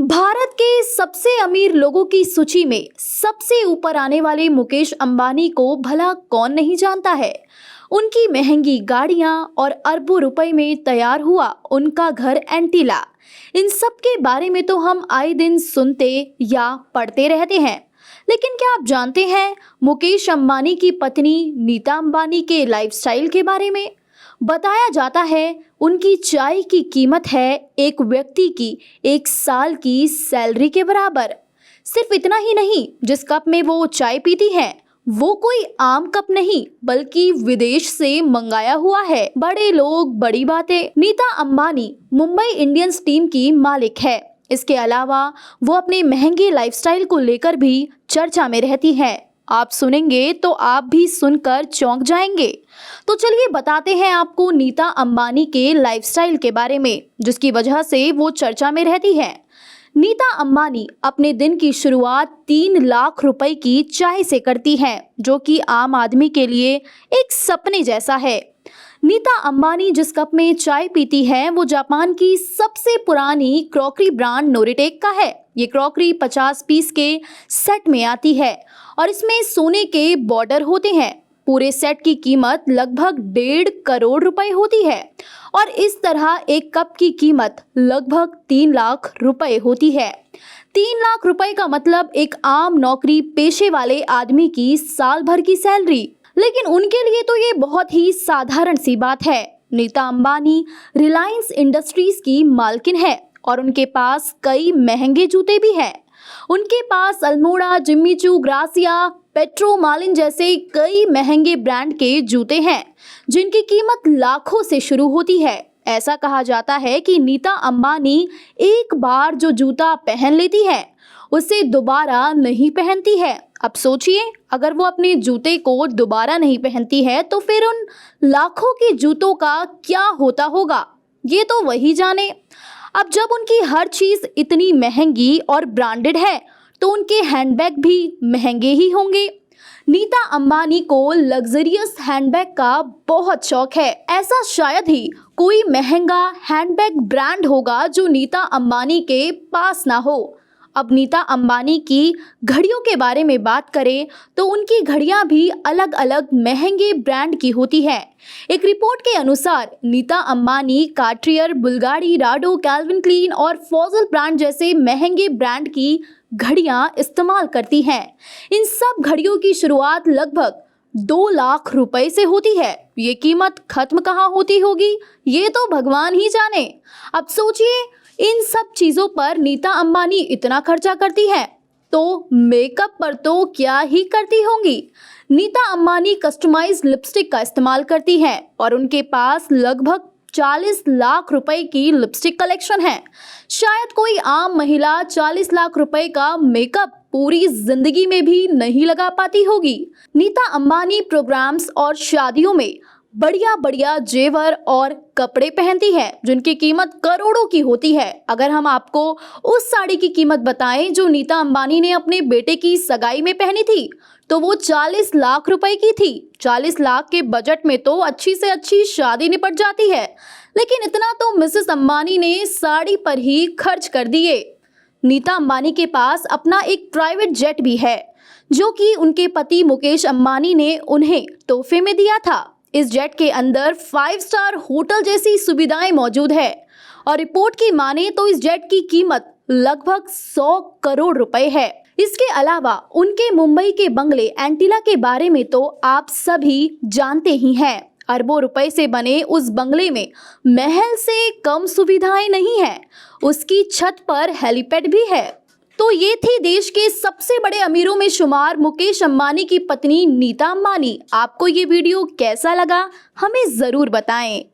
भारत के सबसे अमीर लोगों की सूची में सबसे ऊपर आने वाले मुकेश अंबानी को भला कौन नहीं जानता है। उनकी महंगी गाड़ियां और अरबों रुपए में तैयार हुआ उनका घर एंटीला, इन सब के बारे में तो हम आए दिन सुनते या पढ़ते रहते हैं। लेकिन क्या आप जानते हैं मुकेश अंबानी की पत्नी नीता अंबानी के लाइफस्टाइल के बारे में? बताया जाता है उनकी चाय की कीमत है एक व्यक्ति की 1 साल की सैलरी के बराबर। सिर्फ इतना ही नहीं, जिस कप में वो चाय पीती हैं वो कोई आम कप नहीं बल्कि विदेश से मंगाया हुआ है। बड़े लोग बड़ी बातें। नीता अंबानी मुंबई इंडियंस टीम की मालिक है। इसके अलावा वो अपने महंगे लाइफस्टाइल को लेकर भी चर्चा में रहती हैं। आप सुनेंगे तो आप भी सुनकर चौंक जाएंगे। तो चलिए बताते हैं आपको नीता अंबानी के लाइफस्टाइल के बारे में, जिसकी वजह से वो चर्चा में रहती है। नीता अंबानी अपने दिन की शुरुआत 3 लाख रुपए की चाय से करती हैं, जो कि आम आदमी के लिए एक सपने जैसा है। नीता अंबानी जिस कप में चाय पीती है वो जापान की सबसे पुरानी क्रॉकरी ब्रांड नोरिटेक का है। ये क्रॉकरी 50 पीस के सेट में आती है और इसमें सोने के बॉर्डर होते हैं। पूरे सेट की कीमत लगभग 1.5 करोड़ रुपए होती है और इस तरह एक कप की कीमत लगभग 3 लाख रुपए होती है। 3 लाख रुपए का मतलब एक आम नौकरी पेशे वाले आदमी की साल भर की सैलरी। लेकिन उनके लिए तो ये बहुत ही साधारण सी बात है। नीता अंबानी रिलायंस इंडस्ट्रीज की मालकिन है और उनके पास कई महंगे जूते भी हैं। उनके पास अल्मोड़ा, जिम्मी चू, ग्रासिया, पेट्रो मालिन जैसे कई महंगे ब्रांड के जूते हैं, जिनकी कीमत लाखों से शुरू होती है। ऐसा कहा जाता है कि नीता अंबानी एक बार जो जूता पहन लेती है उसे दोबारा नहीं पहनती है। अब सोचिए, अगर वो अपने जूते को दोबारा नहीं पहनती है तो फिर उन लाखों के जूतों का क्या होता होगा, ये तो वही जाने। अब जब उनकी हर चीज इतनी महंगी और ब्रांडेड है तो उनके हैंडबैग भी महंगे ही होंगे। नीता अंबानी को लग्जरियस हैंडबैग का बहुत शौक है। ऐसा शायद ही कोई महंगा हैंडबैग ब्रांड होगा जो नीता अंबानी के पास ना हो। अब नीता अंबानी की घड़ियों के बारे में बात करें तो उनकी घड़ियां भी अलग अलग महंगे ब्रांड की होती हैं। एक रिपोर्ट के अनुसार Nita Ambani Cartier, Bulgari, Rado, Calvin Klein और फॉजल ब्रांड जैसे महंगे ब्रांड की घड़ियां इस्तेमाल करती हैं। इन सब घड़ियों की शुरुआत लगभग 2 लाख रुपए से होती है। ये कीमत खत्म कहाँ होती होगी, ये तो भगवान ही जाने। अब सोचिए, इन सब चीजों पर नीता अंबानी इतना खर्चा करती है तो मेकअप पर तो क्या ही करती होंगी। नीता अंबानी कस्टमाइज्ड लिपस्टिक का इस्तेमाल करती हैं और उनके पास लगभग 40 लाख रुपए की लिपस्टिक कलेक्शन है। शायद कोई आम महिला 40 लाख रुपए का मेकअप पूरी जिंदगी में भी नहीं लगा पाती होगी। नीता अंबानी प्रोग्राम्स और शादियों में बढ़िया बढ़िया जेवर और कपड़े पहनती है, जिनकी कीमत करोड़ों की होती है। अगर हम आपको उस साड़ी की कीमत बताएं जो नीता अंबानी ने अपने बेटे की सगाई में पहनी थी तो वो 40 लाख रुपए की थी। 40 लाख के बजट में तो अच्छी से अच्छी शादी निपट जाती है, लेकिन इतना तो मिसेस अंबानी ने साड़ी पर ही खर्च कर दिए। नीता अंबानी के पास अपना एक प्राइवेट जेट भी है, जो कि उनके पति मुकेश अंबानी ने उन्हें तोहफे में दिया था। इस जेट के अंदर 5 स्टार होटल जैसी सुविधाएं मौजूद है और रिपोर्ट की माने तो इस जेट की कीमत लगभग 100 करोड़ रुपए है। इसके अलावा उनके मुंबई के बंगले एंटीला के बारे में तो आप सभी जानते ही हैं। अरबों रुपए से बने उस बंगले में महल से कम सुविधाएं नहीं है, उसकी छत पर हेलीपैड भी है। तो ये थी देश के सबसे बड़े अमीरों में शुमार मुकेश अंबानी की पत्नी नीता अंबानी। आपको ये वीडियो कैसा लगा हमें ज़रूर बताएं।